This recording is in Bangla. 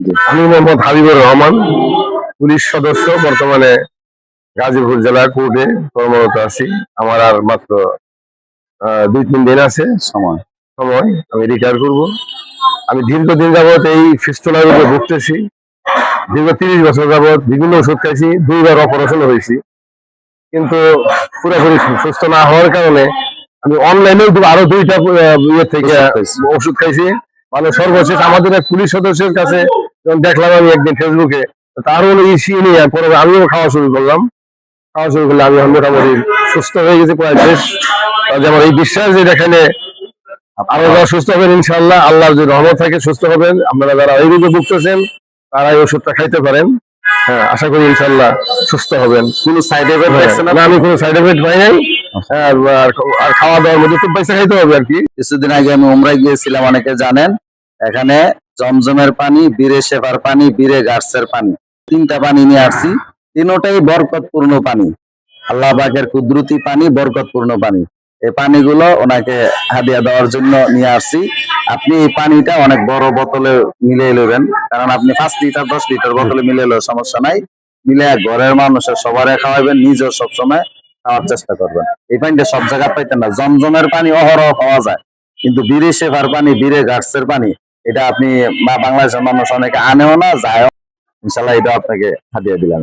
আমি মোহাম্মদ হাবিবুর রহমান, পুলিশ সদস্য, বর্তমানে গাজীপুর জেলা কোর্টে কর্মরত আছি। আমার আর মাত্র 2-3 দিন আছে সময় আমি রিটায়ার করব। আমি দীর্ঘদিন যাবৎ এই ফিস্টুলার রোগে ভুগতেছি। দীর্ঘ 30 বছর যাবৎ বিভিন্ন ওষুধ খাইছি, 2বার অপারেশন হয়েছি, কিন্তু পুরোপুরি সুস্থ না হওয়ার কারণে আমি অনলাইনে আরো 2টা ইয়ে থেকে ওষুধ খাইছি। মানে সর্বশেষ আমাদের এক পুলিশ সদস্যের কাছে দেখলাম আমি একদিন ফেসবুকে, তার হলো ইসি নিয়ে পরে আমিও খাওয়া শুরু করলাম। আমি মোটামুটি সুস্থ হয়ে গেছি প্রায় শেষ। আমার এই বিশ্বাস যে এখানে আরো যারা সুস্থ হবেন ইনশাআল্লাহ, আল্লাহর যদি রহমত থাকে সুস্থ হবেন। আপনারা যারা এই রোগে ভুগতেছেন তারা এই ওষুধটা খাইতে পারেন। হ্যাঁ, আশা করি ইনশাআল্লাহ সুস্থ হবেন। কোনো সাইড এফেক্ট পাইছেন না? আমি কোনো সাইড এফেক্ট পাই নাই। আর খাওয়া দাওয়ার মধ্যে খুব পয়সা খাইতে হবে আর কি। কিছুদিন আগে আমি উমরায় গিয়েছিলাম, অনেকে জানেন। এখানে জমজমের পানি, বীরে শেফার পানি, বীরে গার্সের পানি, 3টা পানি নিয়ে আসছি। 3টাই বরকতপূর্ণ পানি, আল্লাহ পাকের কুদরতি পানি, বরকতপূর্ণ পানি। এই পানিগুলো ওনাকে হাদিয়া দেওয়ার জন্য নিয়ে আসছি। আপনি এই পানিটা অনেক বড় বোতলে মিলিয়ে নেবেন, কারণ আপনি 5 লিটার 10 লিটার বোতলে মিলালেও সমস্যা নাই। মিলে ঘরের মানুষের সবারে খাওয়াবেন, নিজেও সবসময় খাওয়ার চেষ্টা করবেন। এই পানিটা সব জায়গায় পাইতেন না। জমজমের পানি অহরহ পাওয়া যায়, কিন্তু বীরে শেফার পানি, বীরে গার্সের পানি, এটা আপনি বাংলাদেশের মানুষ অনেকে আনেও না, যায়। ইনশাল্লাহ এটা আপনাকে হাদিয়া দিলাম।